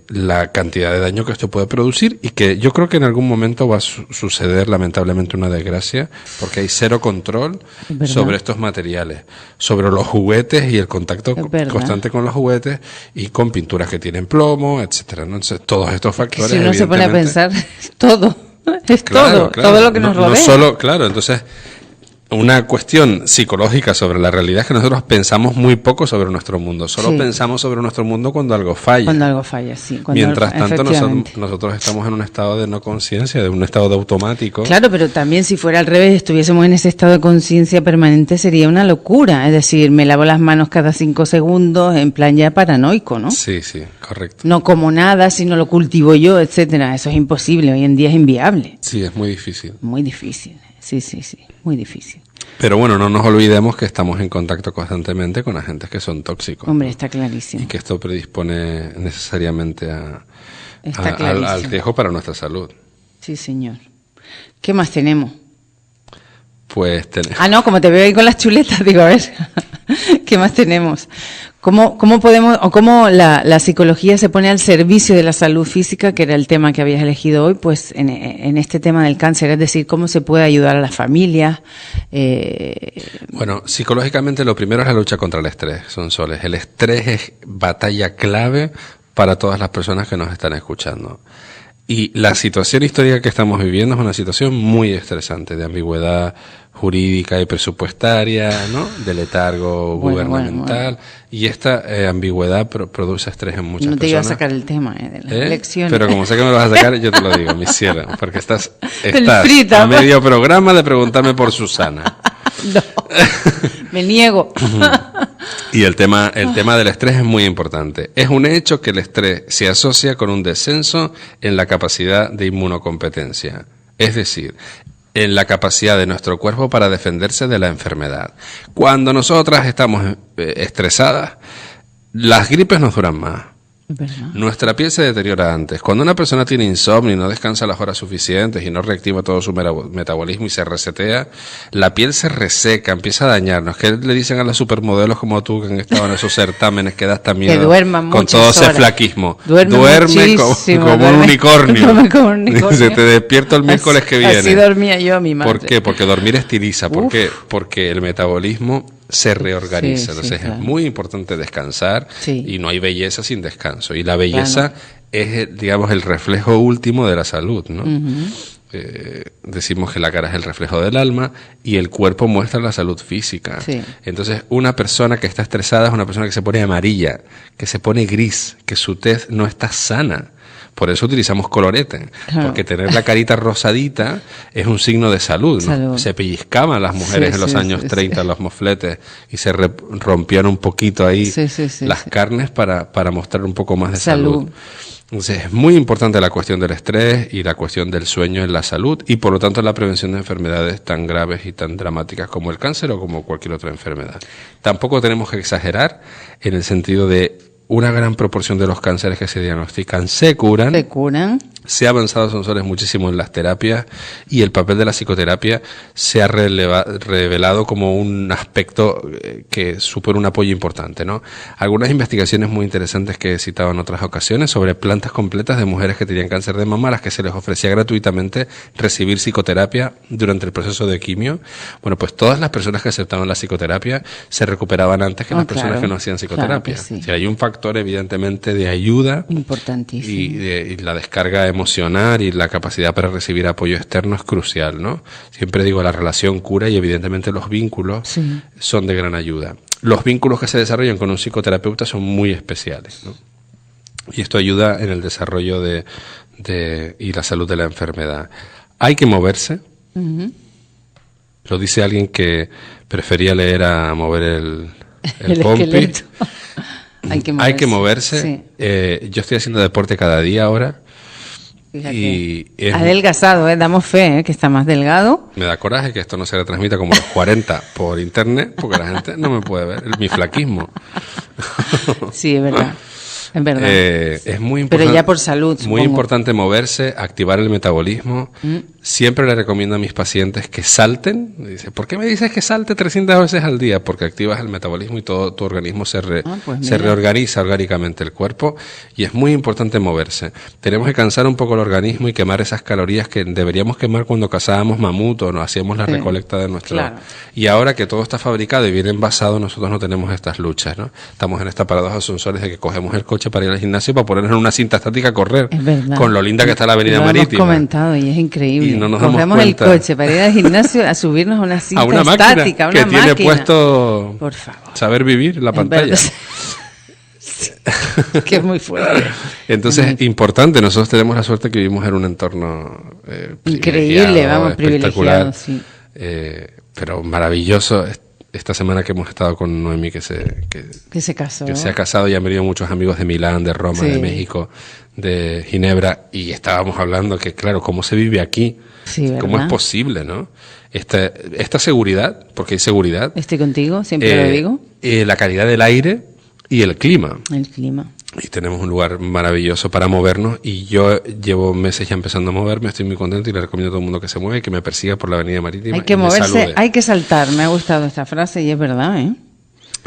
la cantidad de daño que esto puede producir, y que yo creo que en algún momento va a suceder lamentablemente una desgracia, porque hay cero control Es verdad. sobre estos materiales, sobre los juguetes y el contacto Es verdad. constante con los juguetes y con pinturas que tienen plomo, etcétera. Entonces, todos estos Que factores, si uno se pone a evidentemente, pensar, es todo, es claro, todo lo que nos no rodea. solo, claro, entonces una cuestión psicológica sobre la realidad es que nosotros pensamos muy poco sobre nuestro mundo. Solo Sí. pensamos sobre nuestro mundo cuando algo falla. Cuando algo falla, sí. Cuando Mientras tanto, efectivamente. nosotros estamos en un estado de no conciencia, de un estado de automático. Claro, pero también si fuera al revés, estuviésemos en ese estado de conciencia permanente, sería una locura. Es decir, me lavo las manos cada 5 segundos, en plan ya paranoico, ¿no? Sí, sí, correcto. No como nada, si no lo cultivo yo, etcétera. Eso es imposible, hoy en día es inviable. Sí, es muy difícil. Muy difícil, sí, muy difícil. Pero bueno, no nos olvidemos que estamos en contacto constantemente con agentes que son tóxicos. Hombre, ¿no? está clarísimo. Y que esto predispone necesariamente Está al clarísimo. riesgo para nuestra salud. Sí, señor. ¿Qué más tenemos? Pues tenemos... Ah, no, como te veo ahí con las chuletas, digo, a ver, ¿qué más tenemos? ¿Cómo podemos, o cómo la psicología se pone al servicio de la salud física, que era el tema que habías elegido hoy, pues en este tema del cáncer? Es decir, ¿cómo se puede ayudar a las familias? Bueno, psicológicamente lo primero es la lucha contra el estrés, Sonsoles. El estrés es batalla clave para todas las personas que nos están escuchando. Y la situación histórica que estamos viviendo es una situación muy estresante, de ambigüedad jurídica y presupuestaria, ¿no? De letargo gubernamental. Y esta ambigüedad produce estrés en muchas personas. No te iba a sacar el tema de las elecciones. Pero como sé que me lo vas a sacar, yo te lo digo, mi cielo, porque estás frita, a medio programa de preguntarme por Susana. No, me niego. Y el tema del estrés es muy importante. Es un hecho que el estrés se asocia con un descenso en la capacidad de inmunocompetencia, es decir, en la capacidad de nuestro cuerpo para defenderse de la enfermedad. Cuando nosotras estamos estresadas, las gripes nos duran más. ¿Verdad? Nuestra piel se deteriora antes. Cuando una persona tiene insomnio y no descansa las horas suficientes y no reactiva todo su metabolismo y se resetea, la piel se reseca, empieza a dañarnos. ¿Qué le dicen a las supermodelos como tú que han estado en esos certámenes que das también? Que duerman con todo ese horas. Flaquismo. Duerme como un unicornio. Duerme como un unicornio. Se te despierta el miércoles que viene. Así dormía yo, mi madre. ¿Por qué? Porque dormir estiliza. ¿Por qué? Porque el metabolismo se reorganiza. Sí, Entonces claro. es muy importante descansar y no hay belleza sin descanso. Y la belleza es, digamos, el reflejo último de la salud, ¿no? Decimos que la cara es el reflejo del alma y el cuerpo muestra la salud física. Sí. Entonces, una persona que está estresada es una persona que se pone amarilla, que se pone gris, que su tez no está sana. Por eso utilizamos colorete, porque tener la carita rosadita es un signo de salud, ¿no? Se pellizcaban las mujeres en los años 30 los mofletes y se rompían un poquito ahí las carnes para mostrar un poco más de salud. Entonces es muy importante la cuestión del estrés y la cuestión del sueño en la salud y por lo tanto en la prevención de enfermedades tan graves y tan dramáticas como el cáncer o como cualquier otra enfermedad. Tampoco tenemos que exagerar en el sentido de una gran proporción de los cánceres que se diagnostican se curan. Se curan. Se ha avanzado, Sonsoles, muchísimo en las terapias y el papel de la psicoterapia se ha revelado como un aspecto que supone un apoyo importante, ¿no? Algunas investigaciones muy interesantes que he citado en otras ocasiones sobre plantas completas de mujeres que tenían cáncer de mama a las que se les ofrecía gratuitamente recibir psicoterapia durante el proceso de quimio. Bueno, pues todas las personas que aceptaban la psicoterapia se recuperaban antes que las personas que no hacían psicoterapia. Claro que sí. O sea, hay un factor evidentemente de ayuda importantísimo y la descarga emocional y la capacidad para recibir apoyo externo es crucial, ¿no? Siempre digo, la relación cura y evidentemente los vínculos son de gran ayuda. Los vínculos que se desarrollan con un psicoterapeuta son muy especiales, ¿no? Y esto ayuda en el desarrollo y la salud de la enfermedad. Hay que moverse. Lo dice alguien que prefería leer a mover el pompi. Hay que moverse. Sí. Yo estoy haciendo deporte cada día ahora. Y ha adelgazado, damos fe, que está más delgado. Me da coraje que esto no se retransmita como los 40 por internet, porque la gente no me puede ver. Mi flaquismo. Sí, es verdad. Es verdad. Es muy importante. Pero ya por salud, Muy importante moverse, activar el metabolismo. Siempre le recomiendo a mis pacientes que salten. Dice, ¿por qué me dices que salte 300 veces al día? Porque activas el metabolismo y todo tu organismo se reorganiza orgánicamente el cuerpo. Y es muy importante moverse. Tenemos que cansar un poco el organismo y quemar esas calorías que deberíamos quemar cuando cazábamos mamut o no hacíamos la recolecta de nuestro... Claro. Y ahora que todo está fabricado y bien envasado, nosotros no tenemos estas luchas, ¿no? Estamos en esta paradoja, Sonsoles, de que cogemos el coche para ir al gimnasio para ponernos en una cinta estática a correr. Es verdad. Con lo linda que está la avenida Marítima. Lo hemos comentado y es increíble. Y no nos damos Cogemos el cuenta. coche para ir al gimnasio a subirnos a una cinta A una estática, máquina que tiene puesto por favor. saber vivir en la pantalla. Sí, que es muy fuerte. Entonces, es importante. Nosotros tenemos la suerte que vivimos en un entorno increíble, vamos, espectacular, privilegiado, sí. pero maravilloso. Esta semana que hemos estado con Noemí, que se casó. Que se ha casado y han venido muchos amigos de Milán, de Roma, de México, de Ginebra, y estábamos hablando que, claro, cómo se vive aquí, cómo es posible, ¿no? Esta seguridad, porque hay seguridad. Estoy contigo, siempre lo digo. La calidad del aire y el clima. El clima. Y tenemos un lugar maravilloso para movernos y yo llevo meses ya empezando a moverme, estoy muy contento y le recomiendo a todo el mundo que se mueva y que me persiga por la avenida Marítima. Hay que moverse, hay que saltar. Me ha gustado esta frase y es verdad, ¿eh?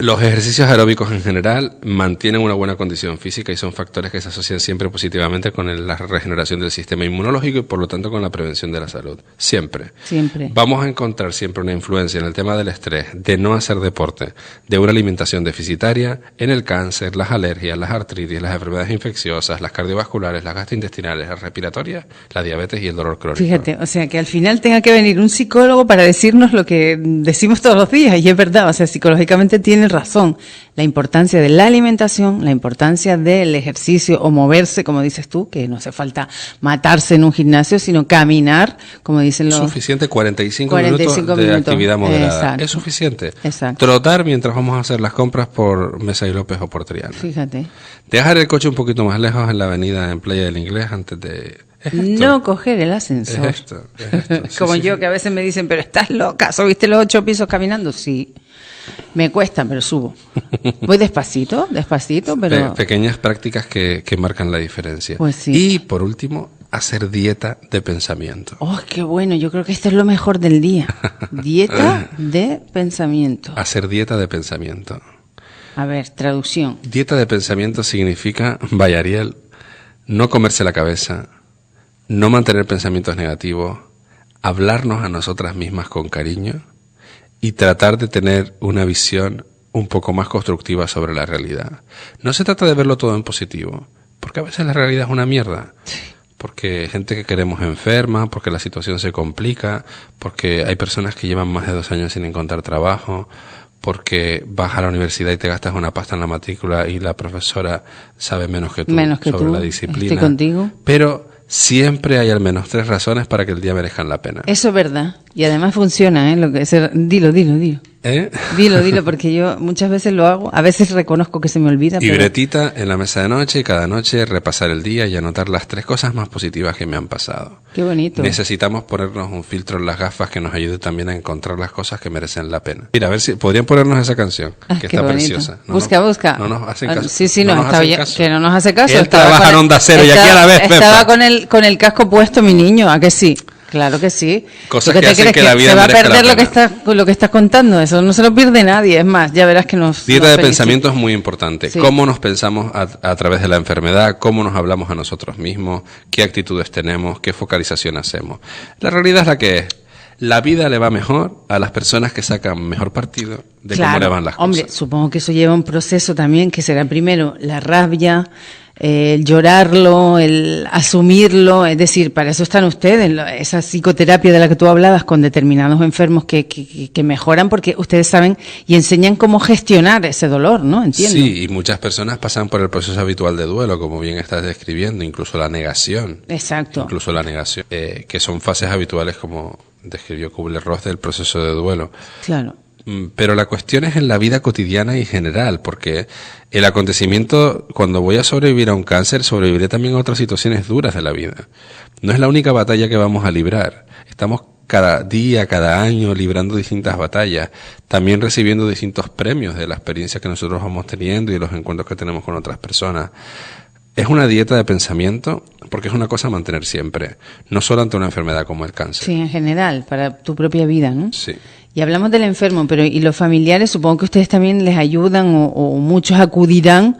Los ejercicios aeróbicos en general mantienen una buena condición física y son factores que se asocian siempre positivamente con la regeneración del sistema inmunológico y por lo tanto con la prevención de la salud. Siempre. Siempre. Vamos a encontrar siempre una influencia en el tema del estrés, de no hacer deporte, de una alimentación deficitaria, en el cáncer, las alergias, las artritis, las enfermedades infecciosas, las cardiovasculares, las gastrointestinales, las respiratorias, la diabetes y el dolor crónico. Fíjate, o sea, que al final tenga que venir un psicólogo para decirnos lo que decimos todos los días, y es verdad, o sea, psicológicamente tiene razón. La importancia de la alimentación, la importancia del ejercicio o moverse, como dices tú, que no hace falta matarse en un gimnasio, sino caminar, como dicen los... Suficiente 45 minutos de actividad moderada. Exacto. Es suficiente. Exacto. Trotar mientras vamos a hacer las compras por Mesa y López o por Triana. Fíjate. Dejar el coche un poquito más lejos en la avenida en Playa del Inglés antes de... Es esto. No coger el ascensor. Es esto. Sí, Como sí, yo, sí. que a veces me dicen, pero estás loca, ¿subiste los 8 pisos caminando? Sí. Me cuesta, pero subo. Voy despacito, pero... Pequeñas prácticas que marcan la diferencia. Pues sí. Y por último, hacer dieta de pensamiento. ¡Oh, qué bueno! Yo creo que esto es lo mejor del día. Dieta de pensamiento. Hacer dieta de pensamiento. A ver, traducción. Dieta de pensamiento significa, vaya Ariel, no comerse la cabeza, no mantener pensamientos negativos, hablarnos a nosotras mismas con cariño y tratar de tener una visión un poco más constructiva sobre la realidad. No se trata de verlo todo en positivo, porque a veces la realidad es una mierda. Porque hay gente que queremos enferma, porque la situación se complica, porque hay personas que llevan más de 2 años sin encontrar trabajo, porque vas a la universidad y te gastas una pasta en la matrícula y la profesora sabe menos que tú sobre la disciplina. Estoy contigo. Pero siempre hay al menos 3 razones para que el día merezcan la pena. Eso es verdad. Y además funciona, ¿eh? Lo que es, dilo. ¿Eh? Dilo, porque yo muchas veces lo hago. A veces reconozco que se me olvida. Pero... Libretita en la mesa de noche y cada noche repasar el día y anotar las 3 cosas más positivas que me han pasado. Qué bonito. Necesitamos ponernos un filtro en las gafas que nos ayude también a encontrar las cosas que merecen la pena. Mira, a ver si podrían ponernos esa canción, que qué está bonito. preciosa. Busca. No nos hacen caso. Sí, no no, nos está hacen bien, caso. que no nos hace caso. Él trabaja en Onda Cero y aquí a la vez, Pepa. Estaba con el casco puesto mi niño, ¿a que sí? Claro que sí. Cosas ¿Tú que te hacen crees que la vida se va a merezca perder la lo que estás contando? Eso no se lo pierde nadie. Es más, ya verás que nos... Dieta nos de felicita. pensamiento es muy importante. Sí. Cómo nos pensamos a través de la enfermedad, cómo nos hablamos a nosotros mismos, qué actitudes tenemos, qué focalización hacemos. La realidad es la que es. La vida le va mejor a las personas que sacan mejor partido de cómo le van las hombre, cosas. supongo que eso lleva un proceso también, que será primero la rabia, el llorarlo, el asumirlo, es decir, para eso están ustedes, esa psicoterapia de la que tú hablabas con determinados enfermos que mejoran porque ustedes saben y enseñan cómo gestionar ese dolor, ¿no? Entiendo. Sí, y muchas personas pasan por el proceso habitual de duelo, como bien estás describiendo, incluso la negación. Exacto. Incluso la negación, que son fases habituales como describió Kubler-Ross del proceso de duelo. Claro. Pero la cuestión es en la vida cotidiana y general, porque el acontecimiento, cuando voy a sobrevivir a un cáncer, sobreviviré también a otras situaciones duras de la vida. No es la única batalla que vamos a librar. Estamos cada día, cada año, librando distintas batallas, también recibiendo distintos premios de la experiencia que nosotros vamos teniendo y de los encuentros que tenemos con otras personas. Es una dieta de pensamiento porque es una cosa a mantener siempre, no solo ante una enfermedad como el cáncer. Sí, en general, para tu propia vida, ¿no? Sí. Y hablamos del enfermo, pero ¿y los familiares? Supongo que ustedes también les ayudan o muchos acudirán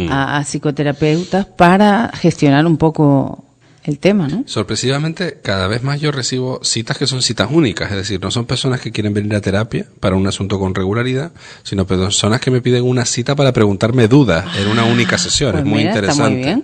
a psicoterapeutas para gestionar un poco el tema, ¿no? Sorpresivamente, cada vez más yo recibo citas que son citas únicas, es decir, no son personas que quieren venir a terapia para un asunto con regularidad, sino personas que me piden una cita para preguntarme dudas en una única sesión. Pues es muy mira, está interesante. muy bien.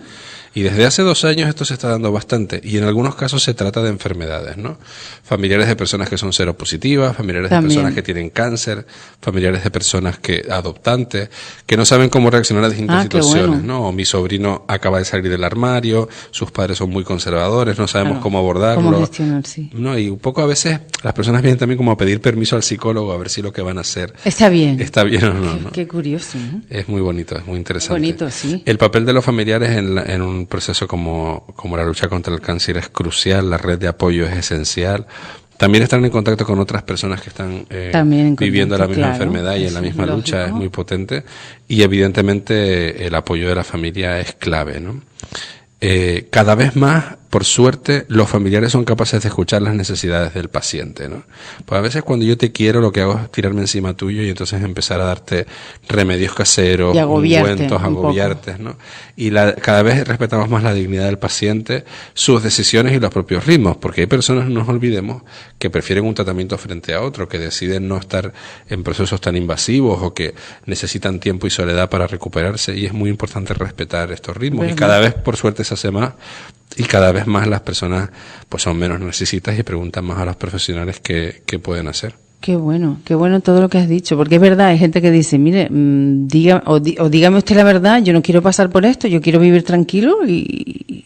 Y desde hace 2 años esto se está dando bastante, y en algunos casos se trata de enfermedades, ¿no? Familiares de personas que son seropositivas, familiares También. de personas que tienen cáncer, familiares de personas que adoptantes, que no saben cómo reaccionar a distintas Qué situaciones, bueno. ¿no? O mi sobrino acaba de salir del armario, sus padres son muy conservadores, no sabemos Claro. cómo abordarlo. Cómo gestionar, sí. No, y un poco a veces las personas vienen también como a pedir permiso al psicólogo a ver si lo que van a hacer Está bien. está bien o no, ¿no? Qué curioso, ¿no? Es muy bonito, es muy interesante. Bonito, sí. El papel de los familiares en un proceso como la lucha contra el cáncer es crucial, la red de apoyo es esencial. También estar en contacto con otras personas que están También en viviendo la contacto, misma claro, enfermedad y en eso la es misma lucha lógico. es muy potente. Y evidentemente el apoyo de la familia es clave, ¿no? Cada vez más por suerte, los familiares son capaces de escuchar las necesidades del paciente, ¿no? Pues a veces cuando yo te quiero, lo que hago es tirarme encima tuyo y entonces empezar a darte remedios caseros, Y agobiarte ungüentos, un poco. agobiarte, ¿no? Y cada vez respetamos más la dignidad del paciente, sus decisiones y los propios ritmos, porque hay personas, no nos olvidemos, que prefieren un tratamiento frente a otro, que deciden no estar en procesos tan invasivos o que necesitan tiempo y soledad para recuperarse, y es muy importante respetar estos ritmos. ¿Verdad? Y cada vez, por suerte, se hace más, y cada vez más las personas pues son menos narcisistas y preguntan más a los profesionales qué pueden hacer. Qué bueno todo lo que has dicho, porque es verdad, hay gente que dice, mire, dígame usted la verdad, yo no quiero pasar por esto, yo quiero vivir tranquilo y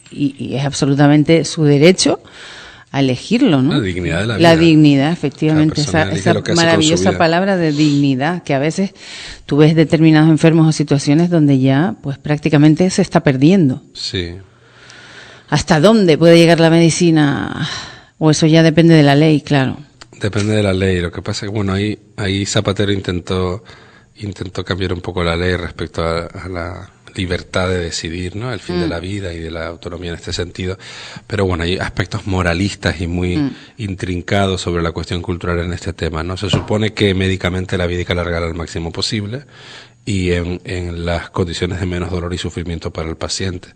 es absolutamente su derecho a elegirlo, ¿no? La dignidad de la vida. La dignidad, efectivamente, Cada persona elige esa lo que hace con su maravillosa vida. palabra de dignidad, que a veces tú ves determinados enfermos o situaciones donde ya pues prácticamente se está perdiendo. Sí. ¿Hasta dónde puede llegar la medicina? O eso ya depende de la ley, claro. Depende de la ley. Lo que pasa es que, bueno, ahí Zapatero intentó cambiar un poco la ley respecto a la libertad de decidir, ¿no? El fin de la vida y de la autonomía en este sentido. Pero bueno, hay aspectos moralistas y muy intrincados sobre la cuestión cultural en este tema, ¿no? Se supone que médicamente la vida hay que alargarla al máximo posible y en las condiciones de menos dolor y sufrimiento para el paciente.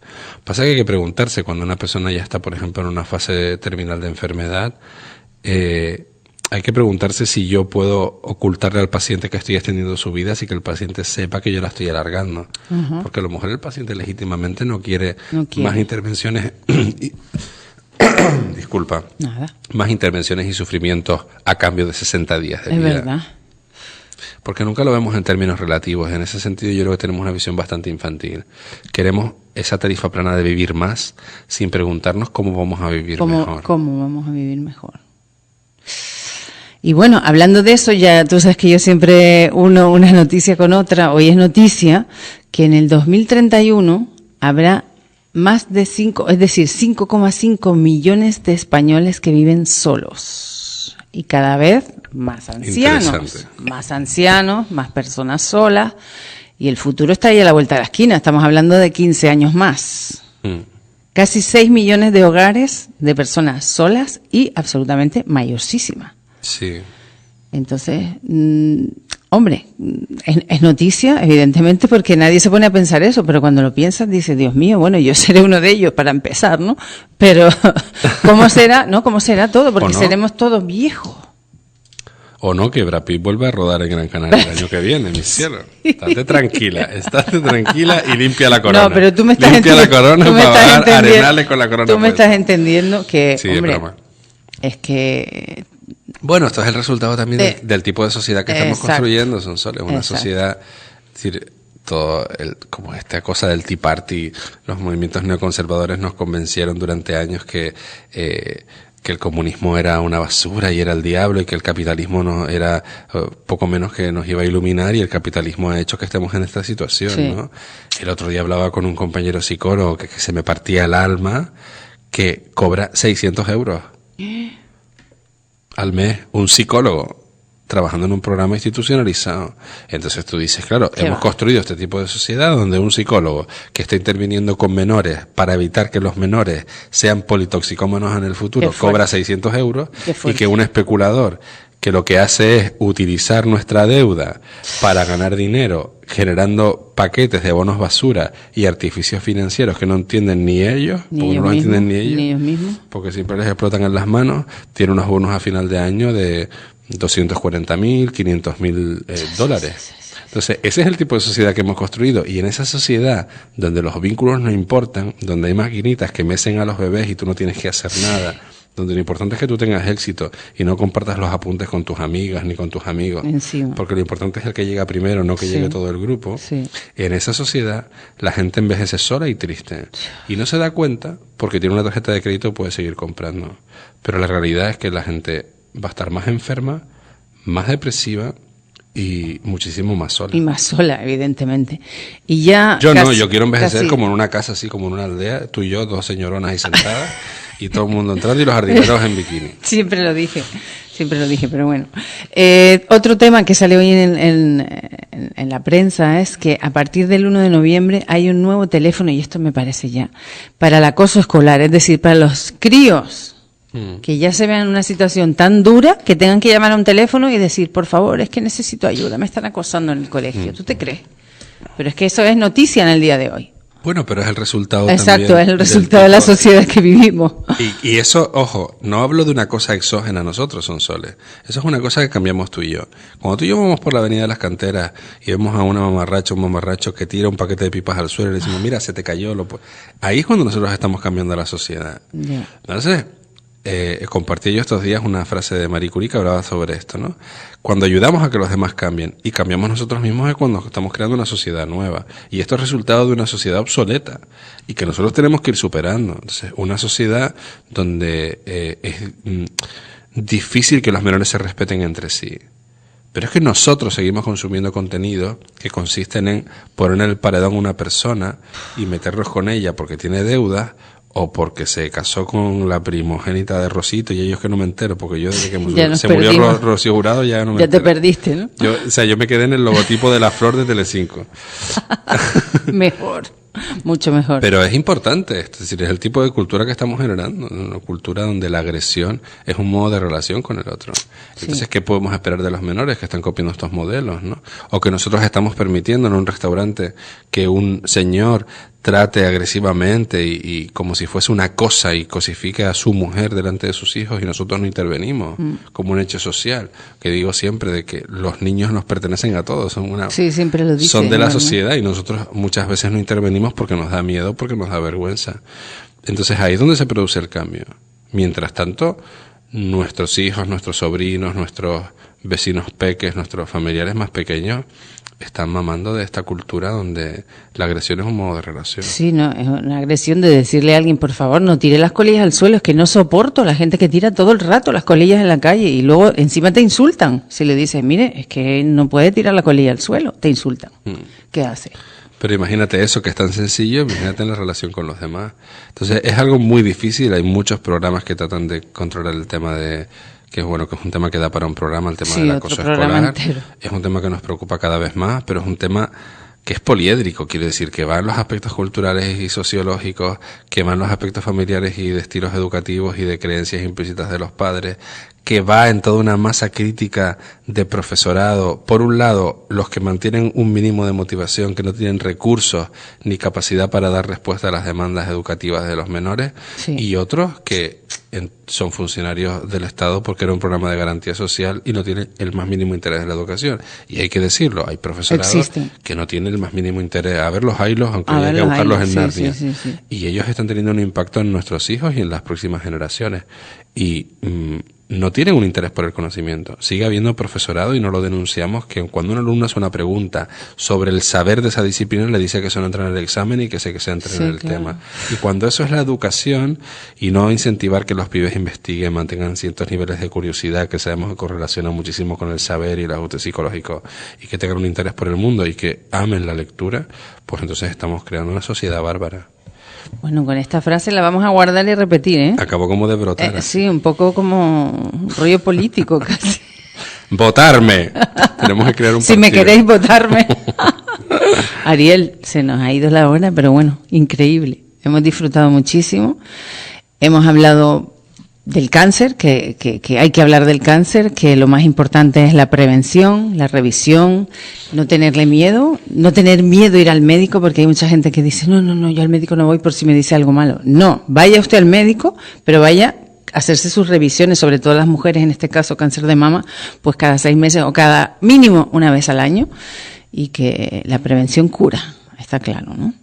Pasa que hay que preguntarse, cuando una persona ya está, por ejemplo, en una fase terminal de enfermedad, hay que preguntarse si yo puedo ocultarle al paciente que estoy extendiendo su vida, así que el paciente sepa que yo la estoy alargando. Ajá. Porque a lo mejor el paciente legítimamente no quiere quiere. más intervenciones disculpa, Nada, más intervenciones y sufrimientos a cambio de 60 días de es vida. verdad. Porque nunca lo vemos en términos relativos. En ese sentido yo creo que tenemos una visión bastante infantil. Queremos esa tarifa plana de vivir más sin preguntarnos cómo vamos a vivir mejor. ¿Cómo vamos a vivir mejor? Y bueno, hablando de eso, ya tú sabes que yo siempre uno una noticia con otra. Hoy es noticia que en el 2031 habrá más de 5,5 millones de españoles que viven solos. Y cada vez más Interesante. ancianos, más personas solas. Y el futuro está ahí a la vuelta de la esquina. Estamos hablando de 15 años más. Casi 6 millones de hogares de personas solas y absolutamente mayorsísimas. Sí. Entonces, hombre, es noticia, evidentemente, porque nadie se pone a pensar eso, pero cuando lo piensas, dices, Dios mío, bueno, yo seré uno de ellos para empezar, ¿no? Pero, ¿cómo será? ¿No? ¿Cómo será todo? Porque no. seremos todos viejos. O no, que Brad Pitt vuelva a rodar en Gran Canaria el año que viene, mi cielo. Estate tranquila y limpia la corona. No, pero tú me estás limpia la corona tú me para estás bajar arenales con la corona Tú me puesta. estás entendiendo que, Sí, es hombre, broma. es que Bueno, esto es el resultado también del tipo de sociedad que estamos Exacto. construyendo, Sonsoles. Una Exacto. sociedad, es decir, como esta cosa del Tea Party, los movimientos neoconservadores nos convencieron durante años que el comunismo era una basura y era el diablo y que el capitalismo no era poco menos que nos iba a iluminar, y el capitalismo ha hecho que estemos en esta situación, Sí. ¿no? El otro día hablaba con un compañero psicólogo que se me partía el alma, que cobra 600 euros al mes, un psicólogo trabajando en un programa institucionalizado. Entonces tú dices, claro, Qué hemos va. construido este tipo de sociedad donde un psicólogo que está interviniendo con menores para evitar que los menores sean politoxicómanos en el futuro Qué fuerte. cobra 600 euros, Qué y fuerte. que un especulador que lo que hace es utilizar nuestra deuda para ganar dinero, generando paquetes de bonos basura y artificios financieros que no entienden ni ellos, porque no lo entienden ni ellos, mismos. porque siempre les explotan en las manos, tiene unos bonos a final de año de 240.000, 500.000 dólares. Entonces, ese es el tipo de sociedad que hemos construido, y en esa sociedad donde los vínculos no importan, donde hay maquinitas que mecen a los bebés y tú no tienes que hacer nada, donde lo importante es que tú tengas éxito y no compartas los apuntes con tus amigas ni con tus amigos, Encima. porque lo importante es el que llega primero, no que Sí. llegue todo el grupo. Sí. En esa sociedad la gente envejece sola y triste y no se da cuenta porque tiene una tarjeta de crédito, puede seguir comprando, pero la realidad es que la gente va a estar más enferma, más depresiva y muchísimo más sola. Y más sola, evidentemente. Y ya Yo no, casi- yo quiero envejecer casi- como en una casa así, como en una aldea, tú y yo, dos señoronas ahí sentadas, Y todo el mundo entrando y los jardineros en bikini. Siempre lo dije, pero bueno. Otro tema que sale hoy en la prensa es que a partir del 1 de noviembre hay un nuevo teléfono, y esto me parece ya, para el acoso escolar, es decir, para los críos que ya se vean en una situación tan dura que tengan que llamar a un teléfono y decir, por favor, es que necesito ayuda, me están acosando en el colegio. ¿Tú te crees? Pero es que eso es noticia en el día de hoy. Bueno, pero es el resultado Exacto, también es el resultado de la sociedad que vivimos. Y eso, ojo, no hablo de una cosa exógena a nosotros, Sonsoles. Eso es una cosa que cambiamos tú y yo. Cuando tú y yo vamos por la avenida de las Canteras y vemos a una mamarracha, un mamarracho que tira un paquete de pipas al suelo y le decimos, mira, se te cayó. Ahí es cuando nosotros estamos cambiando la sociedad. Yeah. Entonces, compartí yo estos días una frase de Marie Curie que hablaba sobre esto, ¿no? Cuando ayudamos a que los demás cambien y cambiamos nosotros mismos es cuando estamos creando una sociedad nueva. Y esto es resultado de una sociedad obsoleta y que nosotros tenemos que ir superando. Entonces, una sociedad donde es difícil que los menores se respeten entre sí. Pero es que nosotros seguimos consumiendo contenido que consisten en poner en el paredón a una persona y meternos con ella porque tiene deudas, o porque se casó con la primogénita de Rosito y ellos que no me entero, porque yo desde que se murió Rocío Jurado ya no me entero. Ya te perdiste, ¿no? Yo me quedé en el logotipo de la flor de Telecinco. Mejor, mucho mejor. Pero es importante esto, es decir, es el tipo de cultura que estamos generando, una cultura donde la agresión es un modo de relación con el otro. Entonces, sí. ¿Qué podemos esperar de los menores que están copiando estos modelos, no? O que nosotros estamos permitiendo en un restaurante que un señor trate agresivamente y como si fuese una cosa y cosifique a su mujer delante de sus hijos y nosotros no intervenimos como un hecho social, que digo siempre de que los niños nos pertenecen a todos, siempre lo dice, son de la sociedad y nosotros muchas veces no intervenimos porque nos da miedo, porque nos da vergüenza. Entonces ahí es donde se produce el cambio. Mientras tanto, nuestros hijos, nuestros sobrinos, nuestros vecinos peques, nuestros familiares más pequeños están mamando de esta cultura donde la agresión es un modo de relación. Sí, no, es una agresión de decirle a alguien, por favor, no tire las colillas al suelo, es que no soporto la gente que tira todo el rato las colillas en la calle y luego encima te insultan. Si le dices, mire, es que no puede tirar la colilla al suelo, te insultan. ¿Qué hace? Pero imagínate eso, que es tan sencillo, imagínate en la relación con los demás. Entonces es algo muy difícil, hay muchos programas que tratan de controlar el tema de... que es bueno, que es un tema que da para un programa, el tema del acoso escolar. Entero. Es un tema que nos preocupa cada vez más, pero es un tema que es poliédrico, quiere decir que va en los aspectos culturales y sociológicos, que va en los aspectos familiares y de estilos educativos y de creencias implícitas de los padres, que va en toda una masa crítica de profesorado. Por un lado, los que mantienen un mínimo de motivación, que no tienen recursos ni capacidad para dar respuesta a las demandas educativas de los menores, sí. Y otros que son funcionarios del Estado porque era un programa de garantía social y no tienen el más mínimo interés en la educación. Y hay que decirlo, hay profesorados que no tienen el más mínimo interés. A ver los hilos, aunque haya que buscarlos en Narnia. Sí. Y ellos están teniendo un impacto en nuestros hijos y en las próximas generaciones. Y no tienen un interés por el conocimiento. Sigue habiendo profesorado y no lo denunciamos, que cuando un alumno hace una pregunta sobre el saber de esa disciplina le dice que eso no entra en el examen y que se centre en el tema. Y cuando eso es la educación y no incentivar que los pibes investiguen, mantengan ciertos niveles de curiosidad que sabemos que correlacionan muchísimo con el saber y el ajuste psicológico y que tengan un interés por el mundo y que amen la lectura, pues entonces estamos creando una sociedad bárbara. Bueno, con esta frase la vamos a guardar y repetir, ¿eh? Acabó como de brotar. Sí, un poco como rollo político casi. ¡Votarme! Tenemos que crear un partido. Si me queréis votarme. Ariel, se nos ha ido la hora, pero bueno, increíble. Hemos disfrutado muchísimo. Hemos hablado del cáncer, que hay que hablar del cáncer, que lo más importante es la prevención, la revisión, no tenerle miedo, no tener miedo a ir al médico, porque hay mucha gente que dice, no, yo al médico no voy por si me dice algo malo. No, vaya usted al médico, pero vaya a hacerse sus revisiones, sobre todo las mujeres, en este caso cáncer de mama, pues cada 6 meses o cada mínimo una vez al año, y que la prevención cura, está claro, ¿no?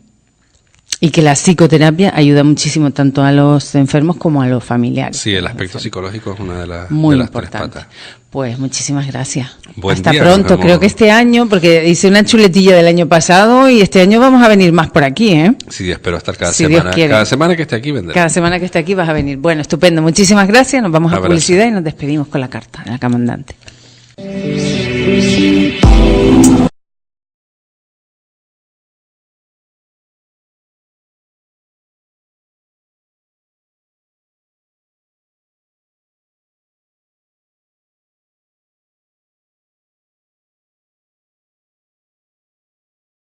Y que la psicoterapia ayuda muchísimo tanto a los enfermos como a los familiares. Sí, el aspecto psicológico es una de las, muy de las importante. 3 patas. Pues muchísimas gracias. Buen Hasta día, pronto. Creo que este año, porque hice una chuletilla del año pasado y este año vamos a venir más por aquí, ¿eh? Sí, espero estar cada si semana. Cada semana que esté aquí vendré. Cada semana que esté aquí vas a venir. Bueno, estupendo. Muchísimas gracias. Nos vamos a publicidad y nos despedimos con la carta de la comandante.